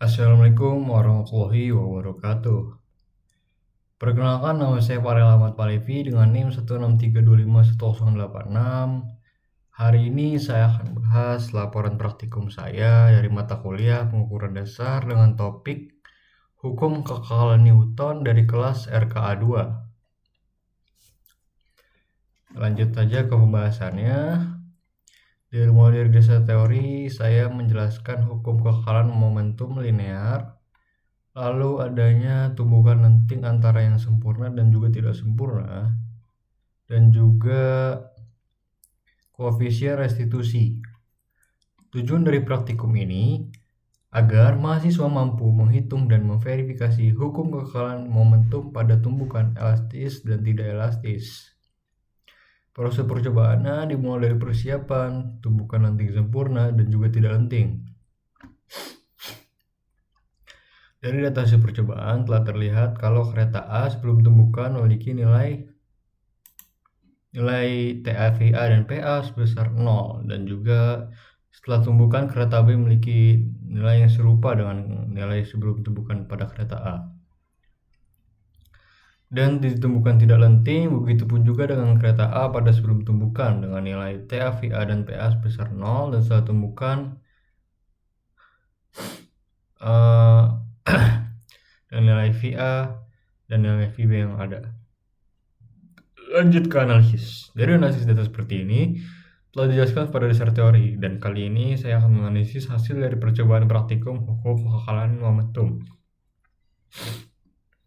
Assalamualaikum warahmatullahi wabarakatuh. Perkenalkan, nama saya Farel Ahmad Palevi dengan NIM 163251086. Hari ini saya akan bahas laporan praktikum saya dari mata kuliah pengukuran dasar dengan topik Hukum Kekekalan Newton dari kelas RKA 2. Lanjut saja ke pembahasannya. Mulai dari dasar teori, saya menjelaskan hukum kekekalan momentum linear, lalu adanya tumbukan lenting antara yang sempurna dan juga tidak sempurna, dan juga koefisien restitusi. Tujuan dari praktikum ini agar mahasiswa mampu menghitung dan memverifikasi hukum kekekalan momentum pada tumbukan elastis dan tidak elastis. Proses percobaannya dimulai dari persiapan, tumbukan lenting sempurna, dan juga tidak lenting. Dari data hasil percobaan telah terlihat kalau kereta A sebelum tumbukan memiliki nilai TAVA dan PA sebesar 0, dan juga setelah tumbukan kereta B memiliki nilai yang serupa dengan nilai sebelum tumbukan pada kereta A. Dan ditemukan tidak lenting, begitu pun juga dengan kereta A pada sebelum tumbukan dengan nilai TAVA dan PA sebesar 0, dan setelah tumbukan dan nilai VA dan nilai VB yang ada. Lanjut ke analisis. Dari analisis data seperti ini telah dijelaskan pada dasar teori, dan kali ini saya akan menganalisis hasil dari percobaan praktikum hukum kekekalan momentum.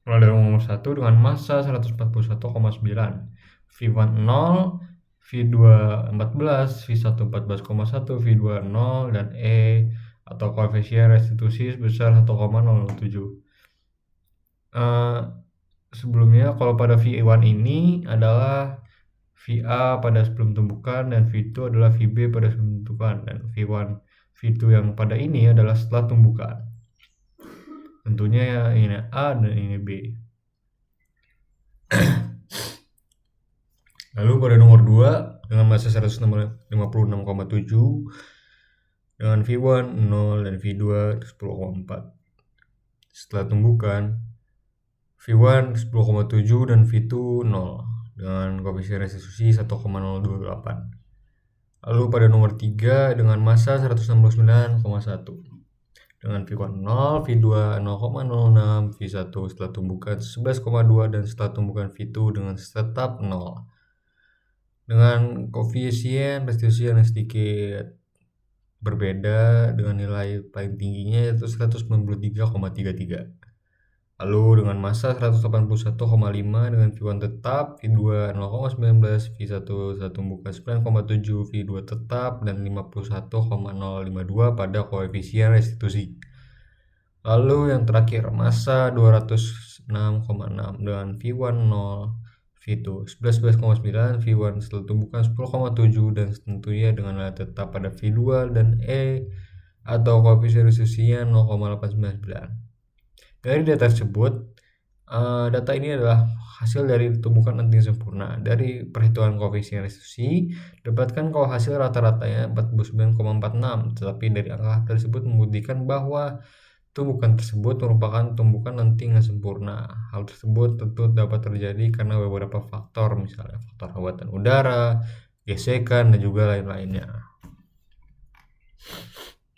Mulai dari nomor 1 dengan massa 141,9, V1 0, V2 14, V1 14,1, V2 0, dan E atau koefisien restitusi sebesar 1,007. Sebelumnya kalau pada V1 ini adalah VA pada sebelum tumbukan, dan V2 adalah VB pada sebelum tumbukan, dan V1, V2 yang pada ini adalah setelah tumbukan. Tentunya ya, ini A dan ini B. Lalu pada nomor 2 dengan massa 156,7 dengan V1 0 dan V2 10,4. Setelah tumbukan V1 10,7 dan V2 0 dengan koefisien restitusi 1,028. Lalu pada nomor 3 dengan massa 169,1 dengan V1 0, V2 0,06, V1 setelah tumbukan 11,2, dan setelah tumbukan V2 dengan tetap 0 dengan koefisien restitusi yang sedikit berbeda dengan nilai paling tingginya yaitu 193,33. Lalu dengan massa 181,5 dengan V1 tetap, V2 0,19, V1 setelah tumbukan 9,7, V2 tetap, dan 51,052 pada koefisien restitusi. Lalu yang terakhir massa 206,6 dengan V1 0, V2 11,9, V1 setelah tumbukan 10,7, dan tentunya dengan nilai tetap pada V2 dan E atau koefisien restitusinya 0,899. Dari data tersebut, data ini adalah hasil dari tumbukan lenting sempurna. Dari perhitungan koefisien restitusi, dapatkan kalau hasil rata-ratanya 49,46, tetapi dari angka tersebut membuktikan bahwa tumbukan tersebut merupakan tumbukan lenting yang sempurna. Hal tersebut tentu dapat terjadi karena beberapa faktor, misalnya faktor hambatan udara, gesekan, dan juga lain-lainnya.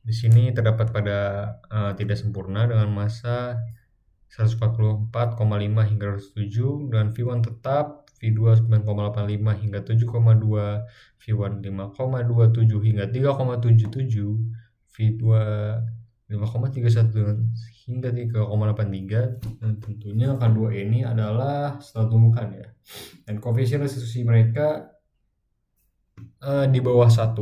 Di sini terdapat pada tidak sempurna dengan massa 144,5 hingga 207, dengan V1 tetap, V2 9,85 hingga 7,2, V1 5,27 hingga 3,77, V2 5,31 hingga 3,83, dan tentunya angka 2 ini adalah setelah tumbukan ya. Dan koefisien restitusi mereka di bawah 1.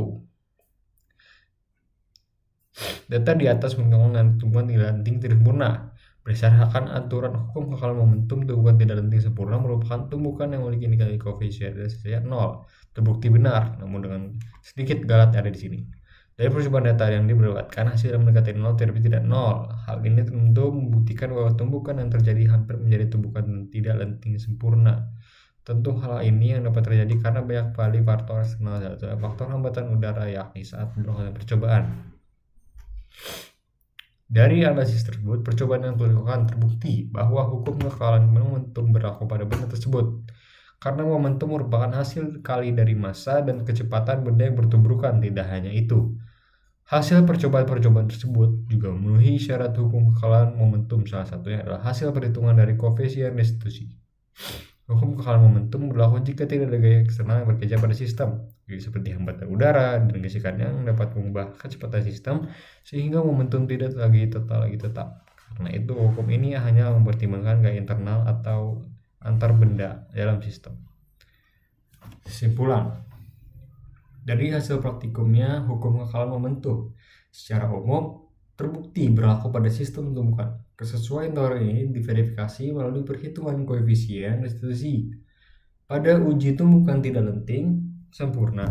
Data di atas menunjukkan tumbukan tidak lenting tidak sempurna. Berdasarkan aturan hukum kekekalan momentum, tumbukan tidak lenting sempurna merupakan tumbukan yang memiliki nilai koefisien restitusi 0. Terbukti benar, namun dengan sedikit galat ada di sini. Dari percobaan data yang diperlihatkan hasil yang mendekati 0 tapi tidak 0. Hal ini tentu membuktikan bahwa tumbukan yang terjadi hampir menjadi tumbukan tidak lenting sempurna. Tentu hal ini yang dapat terjadi karena banyak sekali faktor eksternal, faktor hambatan udara yakni saat melakukan percobaan. Dari analisis tersebut, percobaan yang telah dilakukan terbukti bahwa hukum kekalahan momentum berlaku pada benda tersebut. Karena momentum merupakan hasil kali dari massa dan kecepatan benda yang bertuburkan. Tidak hanya itu, hasil percobaan-percobaan tersebut juga memenuhi syarat hukum kekalahan momentum. Salah satunya adalah hasil perhitungan dari koefisien restitusi. Hukum kekalahan momentum berlaku jika tidak ada gaya eksternal yang bekerja pada sistem, seperti hambatan udara dan gesekan yang dapat mengubah kecepatan sistem sehingga momentum tidak lagi tetap. Karena itu, hukum ini hanya mempertimbangkan gaya internal atau antar benda dalam sistem. Kesimpulan dari hasil praktikumnya, hukum kekalahan momentum secara umum terbukti berlaku pada sistem tumbukan. Kesesuaian teori ini diverifikasi melalui perhitungan koefisien restitusi pada uji tumbukan tidak lenting sempurna,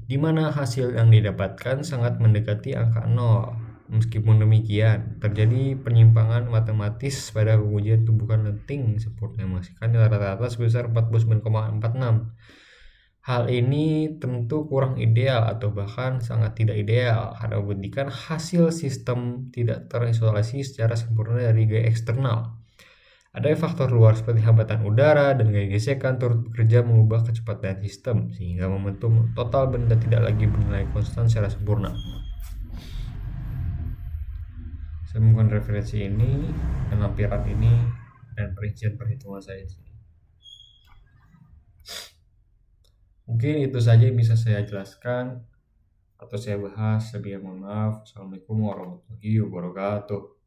di mana hasil yang didapatkan sangat mendekati angka 0. Meskipun demikian, terjadi penyimpangan matematis pada pengujian tumbukan lenting sempurna yang menghasilkan nilai rata-rata sebesar 49,46. Hal ini tentu kurang ideal atau bahkan sangat tidak ideal karena membuktikan hasil sistem tidak terisolasi secara sempurna dari gaya eksternal. Ada faktor luar seperti hambatan udara dan gaya gesekan turut bekerja mengubah kecepatan sistem sehingga momentum total benda tidak lagi bernilai konstan secara sempurna. Saya menggunakan referensi ini dan lampiran ini dan perincian perhitungan saya di sini. Mungkin itu saja yang bisa saya jelaskan atau saya bahas. Lebih mohon maaf. Assalamualaikum warahmatullahi wabarakatuh.